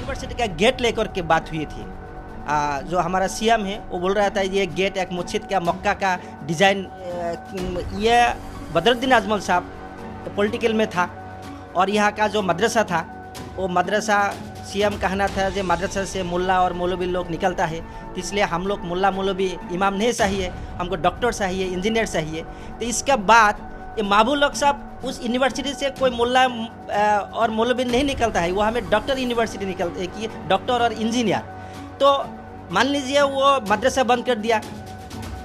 University का gate लेकर के बात हुई थी। जो हमारा सीएम है वो बोल रहा था ये गेट एक मस्जिद का मक्का का डिज़ाइन, ये बदरुद्दीन अजमल साहब पॉलिटिकल में था और यहाँ का जो मदरसा था वो मदरसा सीएम कहना था जो मदरसा से मुल्ला और मौलवी लोग निकलता है, तो इसलिए हम लोग मुल्ला मौलवी इमाम नहीं चाहिए, हमको डॉक्टर चाहिए, इंजीनियर चाहिए। तो इसके बाद ये महबूब हक साहब उस यूनिवर्सिटी से कोई मुल्ला और मौलवी नहीं निकलता है, वो हमें डॉक्टर यूनिवर्सिटी निकलते कि डॉक्टर और इंजीनियर। तो मान लीजिए वो मदरसा बंद कर दिया,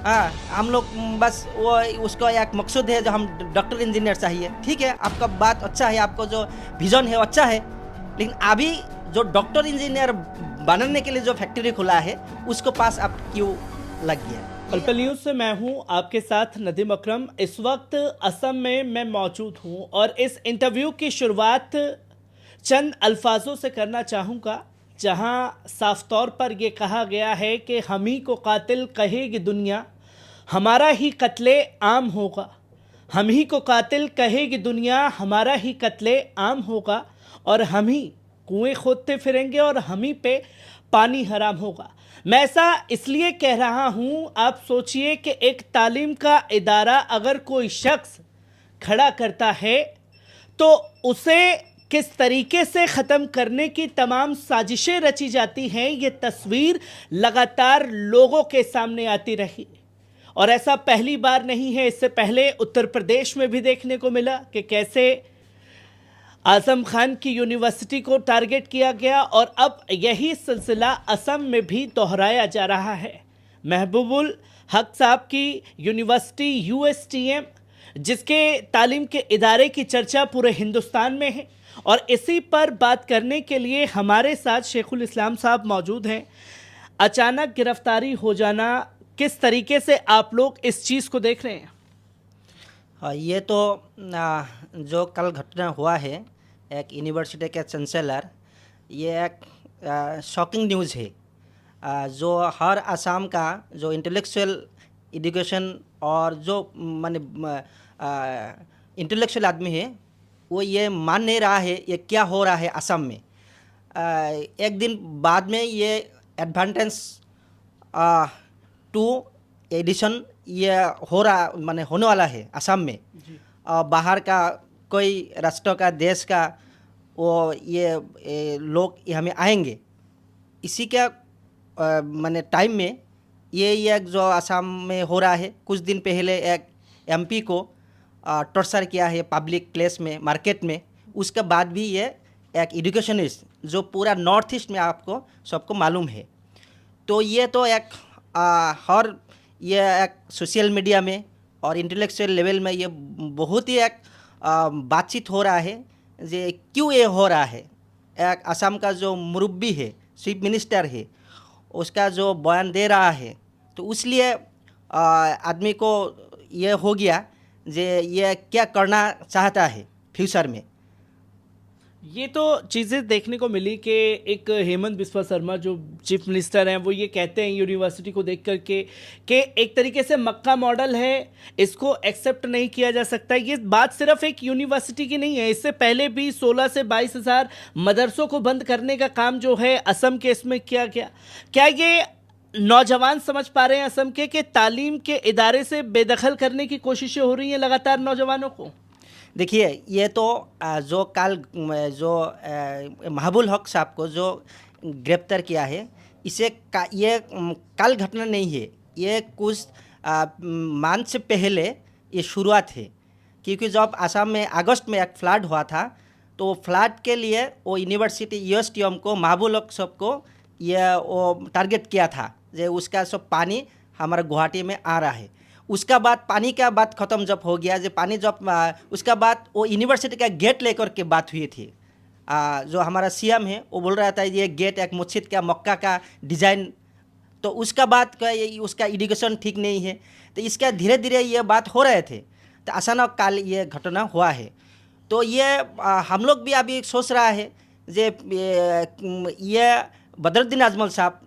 हाँ हम लोग बस वो उसको एक मकसूद है जो हम डॉक्टर इंजीनियर चाहिए। ठीक है, आपका बात अच्छा है, आपको जो विजन है वो अच्छा है, लेकिन अभी जो डॉक्टर इंजीनियर बनाने के लिए जो फैक्ट्री खुला है उसको पास आप क्यों लग गया। पलपल न्यूज से मैं हूं आपके साथ नदीम अकरम। इस वक्त असम में मैं मौजूद हूं और इस इंटरव्यू की शुरुआत चंद अल्फाजों से करना चाहूँगा, जहां साफ तौर पर यह कहा गया है कि हम ही को कातिल कहेगी दुनिया, हमारा ही कत्ले आम होगा। हम ही को कातिल कहेगी दुनिया, हमारा ही कत्ले आम होगा और हम ही कुएं खोदते फिरेंगे और हम ही पे पानी हराम होगा। मैं ऐसा इसलिए कह रहा हूं, आप सोचिए कि एक तालीम का इदारा अगर कोई शख्स खड़ा करता है तो उसे किस तरीके से ख़त्म करने की तमाम साजिशें रची जाती हैं, ये तस्वीर लगातार लोगों के सामने आती रही और ऐसा पहली बार नहीं है। इससे पहले उत्तर प्रदेश में भी देखने को मिला कि कैसे आज़म खान की यूनिवर्सिटी को टारगेट किया गया और अब यही सिलसिला असम में भी दोहराया जा रहा है। महबूबुल हक साहब की यूनिवर्सिटी यूएसटीएम, जिसके तालीम के इदारे की चर्चा पूरे हिंदुस्तान में है और इसी पर बात करने के लिए हमारे साथ शेखुल इस्लाम साहब मौजूद हैं। अचानक गिरफ्तारी हो जाना, किस तरीके से आप लोग इस चीज़ को देख रहे हैं? ये तो जो कल घटना हुआ है एक यूनिवर्सिटी के चांसलर, ये एक शॉकिंग न्यूज़ है। जो हर असम का जो इंटेलेक्चुअल एजुकेशन और जो माने इंटेलेक्चुअल आदमी है वो ये मान नहीं रहा है ये क्या हो रहा है असम में। एक दिन बाद में ये एडवांटेज 2 एडिशन ये हो रहा माने होने वाला है असम में। बाहर का कोई राष्ट्र का देश का वो ये लोग यहाँ में आएंगे, इसी के माने टाइम में ये एक जो असम में हो रहा है। कुछ दिन पहले एक एमपी को टॉर्चर किया है पब्लिक प्लेस में, मार्केट में। उसके बाद भी ये एक एजुकेशनिस्ट जो पूरा नॉर्थ ईस्ट में आपको सबको मालूम है। तो ये तो एक हर ये एक सोशल मीडिया में और इंटेलेक्चुअल लेवल में ये बहुत ही एक बातचीत हो रहा है जे क्यों ये हो रहा है। एक असम का जो मुरब्बी है, चीफ मिनिस्टर है, उसका जो बयान दे रहा है, तो इसलिए आदमी को ये हो गया जे ये क्या करना चाहता है फ्यूचर में। ये तो चीज़ें देखने को मिली कि एक हेमंत बिस्वा शर्मा जो चीफ मिनिस्टर हैं वो ये कहते हैं यूनिवर्सिटी को देख करके कि एक तरीके से मक्का मॉडल है, इसको एक्सेप्ट नहीं किया जा सकता। ये बात सिर्फ एक यूनिवर्सिटी की नहीं है, इससे पहले भी 16 से 22 हज़ार मदरसों को बंद करने का काम जो है असम के इसमें किया गया। क्या ये नौजवान समझ पा रहे हैं असम के कि तालीम के इदारे से बेदखल करने की कोशिशें हो रही हैं लगातार नौजवानों को? देखिए, ये तो जो कल जो महबूब हक साहब को जो गिरफ्तार किया है, इसे ये कल घटना नहीं है, ये कुछ मंथ से पहले ये शुरुआत है। क्योंकि जब असम में अगस्त में एक फ्लड हुआ था, तो फ्लड के लिए वो यूनिवर्सिटी यूएसटीएम को महबूब हक साहब को ये वो टारगेट किया था जो उसका सब पानी हमारा गुवाहाटी में आ रहा है। उसका बाद पानी का बात ख़त्म जब हो गया, जो पानी जब उसका बाद वो यूनिवर्सिटी का गेट लेकर के बात हुई थी। जो हमारा सीएम है वो बोल रहा था ये गेट एक मस्जिद का मक्का का डिज़ाइन, तो उसका बाद उसका एजुकेशन ठीक नहीं है, तो इसका धीरे धीरे ये बात हो रहे थे। तो अचानक कल ये घटना हुआ है। तो ये हम लोग भी अभी सोच रहा है जे ये बदरुद्दीन अजमल साहब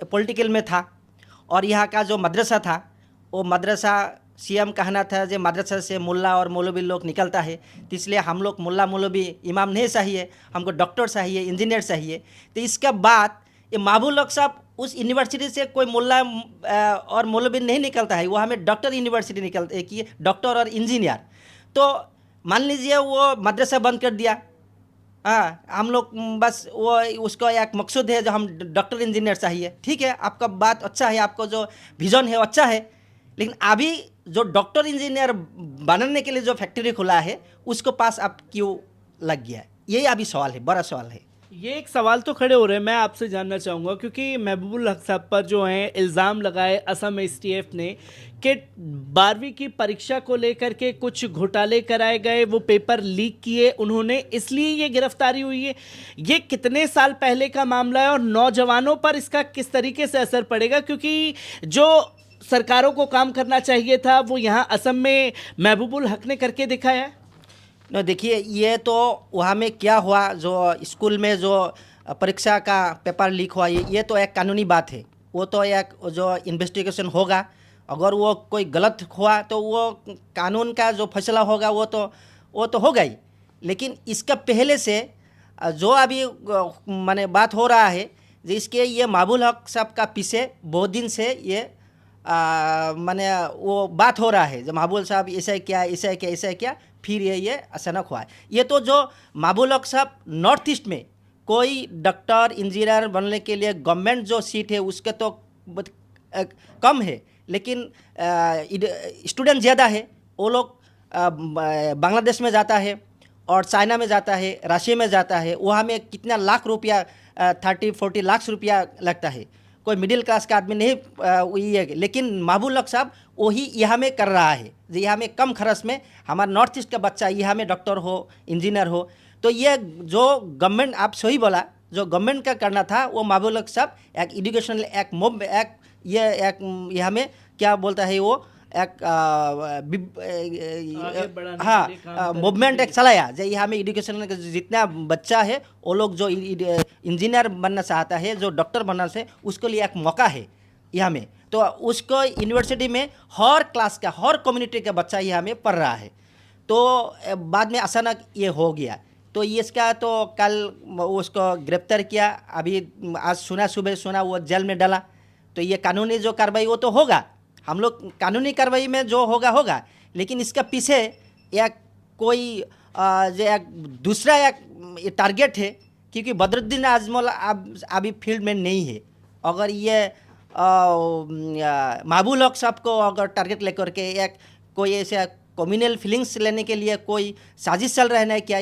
पॉलिटिकल में था और यहाँ का जो मदरसा था वो मदरसा सीएम कहना था जो मदरसा से मुल्ला और मौलवी लोग निकलता है, तो इसलिए हम लोग मुल्ला मौलवी इमाम नहीं चाहिए, हमको डॉक्टर चाहिए, इंजीनियर चाहिए। तो इसके बाद ये महबूब हक साहब उस यूनिवर्सिटी से कोई मुल्ला और मौलवी नहीं निकलता है, वो हमें डॉक्टर यूनिवर्सिटी निकलते कि डॉक्टर और इंजीनियर। तो मान लीजिए वो मदरसा बंद कर दिया, हाँ, हम लोग बस वो उसका एक मकसद है जो हम डॉक्टर इंजीनियर चाहिए। ठीक है, आपका बात अच्छा है, आपको जो विजन है वो अच्छा है, लेकिन अभी जो डॉक्टर इंजीनियर बनाने के लिए जो फैक्ट्री खुला है उसको पास आप क्यों लग गया है, यही अभी सवाल है, बड़ा सवाल है। ये एक सवाल तो खड़े हो रहे हैं, मैं आपसे जानना चाहूँगा, क्योंकि महबूबुल हक साहब पर जो है इल्ज़ाम लगाए असम एसटीएफ ने कि 12वीं की परीक्षा को लेकर के कुछ घोटाले कराए गए, वो पेपर लीक किए उन्होंने, इसलिए ये गिरफ्तारी हुई है। ये कितने साल पहले का मामला है और नौजवानों पर इसका किस तरीके से असर पड़ेगा? क्योंकि जो सरकारों को काम करना चाहिए था वो यहाँ असम में महबूबुल हक ने करके दिखाया है। न देखिए, ये तो वहाँ में क्या हुआ, जो स्कूल में जो परीक्षा का पेपर लीक हुआ, ये तो एक कानूनी बात है, वो तो एक जो इन्वेस्टिगेशन होगा, अगर वो कोई गलत हुआ तो वो कानून का जो फैसला होगा वो तो होगा ही। लेकिन इसका पहले से जो अभी माने बात हो रहा है, जिसके ये महबूब हक साहब का पीछे बहुत दिन से ये माने वो बात हो रहा है, जब महबूब साहब ऐसा क्या ऐसा क्या ऐसा क्या, फिर ये अचानक हुआ है। ये तो जो महबूब हक साहब नॉर्थ ईस्ट में कोई डॉक्टर इंजीनियर बनने के लिए गवर्नमेंट जो सीट है उसके तो कम है, लेकिन स्टूडेंट ज़्यादा है। वो लोग बांग्लादेश में जाता है और चाइना में जाता है, रशिया में जाता है, वहाँ में कितना लाख रुपया 30-40 लाख रुपया लगता है। कोई मिडिल क्लास का आदमी नहीं वही है, लेकिन महबूब हक साहब वही यहाँ में कर रहा है, जो यहाँ में कम खर्च में हमारा नॉर्थ ईस्ट का बच्चा यहाँ में डॉक्टर हो, इंजीनियर हो। तो ये जो गवर्नमेंट, आप सही बोला, जो गवर्नमेंट का करना था वो महबूब हक साहब एक एजुकेशनल एक यहाँ में क्या बोलता है वो एक हाँ मूवमेंट एक चलाया, जो यहाँ में एजुकेशन का जितना बच्चा है वो लोग जो इंजीनियर बनना चाहता है, जो डॉक्टर बनना से, उसके लिए एक मौका है यहाँ में। तो उसको यूनिवर्सिटी में हर क्लास का, हर कम्युनिटी का बच्चा यहाँ में पढ़ रहा है। तो बाद में अचानक ये हो गया, तो इसका तो कल उसको गिरफ्तार किया, अभी आज सुबह सुना वो जेल में डाला। तो ये कानूनी जो कार्रवाई वो तो होगा, हम लोग कानूनी कार्रवाई में जो होगा, लेकिन इसका पीछे एक कोई जो एक दूसरा एक टारगेट है, क्योंकि बदरुद्दीन आजमल अब अभी फील्ड में नहीं है। अगर ये महबूब हक साहब को अगर टारगेट लेकर के एक कोई ऐसा कम्युनल फीलिंग्स लेने के लिए कोई साजिश चल रहा है क्या,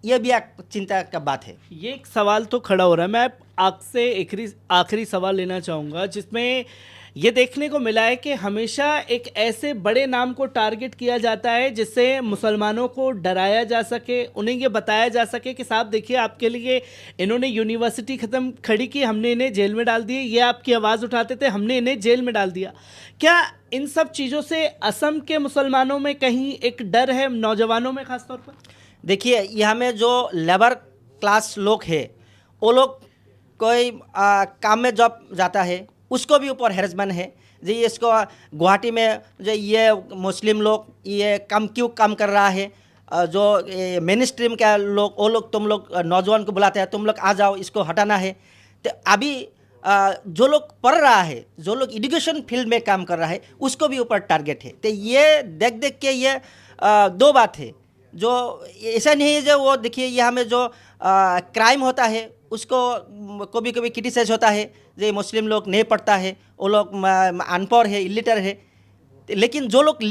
ये भी एक चिंता का बात है। ये एक सवाल तो खड़ा हो रहा है, मैं आपसे आखिरी सवाल लेना चाहूँगा, जिसमें ये देखने को मिला है कि हमेशा एक ऐसे बड़े नाम को टारगेट किया जाता है जिससे मुसलमानों को डराया जा सके, उन्हें ये बताया जा सके कि साहब देखिए आपके लिए इन्होंने यूनिवर्सिटी ख़त्म खड़ी की, हमने इन्हें जेल में डाल दिए, ये आपकी आवाज़ उठाते थे, हमने इन्हें जेल में डाल दिया। क्या इन सब चीज़ों से असम के मुसलमानों में कहीं एक डर है, नौजवानों में ख़ास तौर पर? देखिए, यहाँ में जो लेबर क्लास लोग हैं, वो लोग कोई काम में जॉब जाता है, उसको भी ऊपर हैरेसमेंट है जी। इसको गुवाहाटी में जो ये मुस्लिम लोग ये काम क्यों काम कर रहा है, जो मेन स्ट्रीम का लोग, वो लोग तुम लोग नौजवान को बुलाते हैं, तुम लोग आ जाओ, इसको हटाना है। तो अभी जो लोग पढ़ रहा है, जो लोग एजुकेशन फील्ड में काम कर रहा है, उसको भी ऊपर टारगेट है। तो ये देख के ये दो बात है, जो ऐसा नहीं है जो वो देखिए यहाँ में जो क्राइम होता है उसको कभी कभी क्रिटिसाइज होता है, जो मुस्लिम लोग नहीं पढ़ता है, वो लोग अनपढ़ है, इलिटर है। लेकिन जो लोग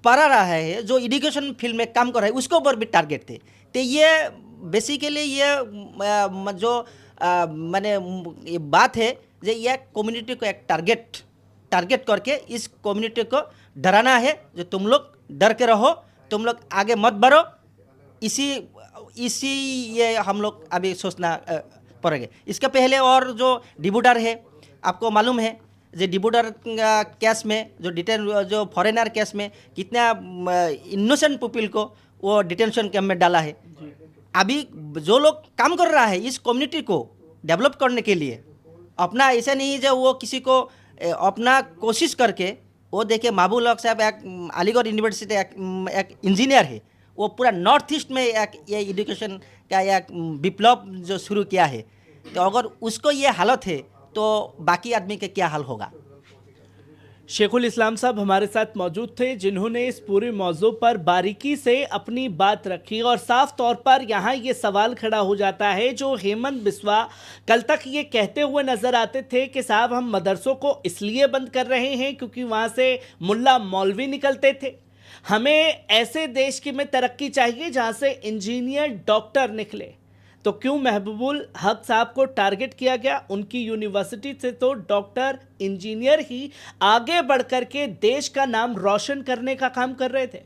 पढ़ा रहा है, जो एजुकेशन फील्ड में काम कर रहा है, उसके ऊपर भी टारगेट थे। तो ये बेसिकली ये जो माने ये बात है, जो ये कम्युनिटी को एक टारगेट करके इस कम्युनिटी को डराना है, जो तुम लोग डर के रहो, तुम लोग आगे मत बढ़ो। इसी ये हम लोग अभी सोचना पड़ेगा। इसके पहले और जो डिबूटर है, आपको मालूम है, जो डिबूटर केस में जो फॉरेनर केस में कितना इनोसेंट पीपल को वो डिटेंशन कैंप में डाला है। अभी जो लोग काम कर रहा है इस कम्युनिटी को डेवलप करने के लिए, अपना ऐसा नहीं जो वो किसी को अपना कोशिश करके वो देखिए महबूल हक साहब एक अलीगढ़ यूनिवर्सिटी एक इंजीनियर है। वो पूरा नॉर्थ ईस्ट में एक ये एजुकेशन का एक विप्लव जो शुरू किया है। तो अगर उसको ये हालत है तो बाकी आदमी के क्या हाल होगा। शेखुल इस्लाम साहब हमारे साथ मौजूद थे, जिन्होंने इस पूरे मौजू पर बारीकी से अपनी बात रखी और साफ तौर पर यहाँ ये सवाल खड़ा हो जाता है जो हेमंत बिस्वा कल तक ये कहते हुए नजर आते थे कि साहब हम मदरसों को इसलिए बंद कर रहे हैं क्योंकि वहाँ से मुल्ला मौलवी निकलते थे। हमें ऐसे देश की में तरक्की चाहिए जहाँ से इंजीनियर डॉक्टर निकले। तो क्यों महबूबुल हक साहब को टारगेट किया गया? उनकी यूनिवर्सिटी से तो डॉक्टर इंजीनियर ही आगे बढ़ कर के देश का नाम रोशन करने का काम कर रहे थे।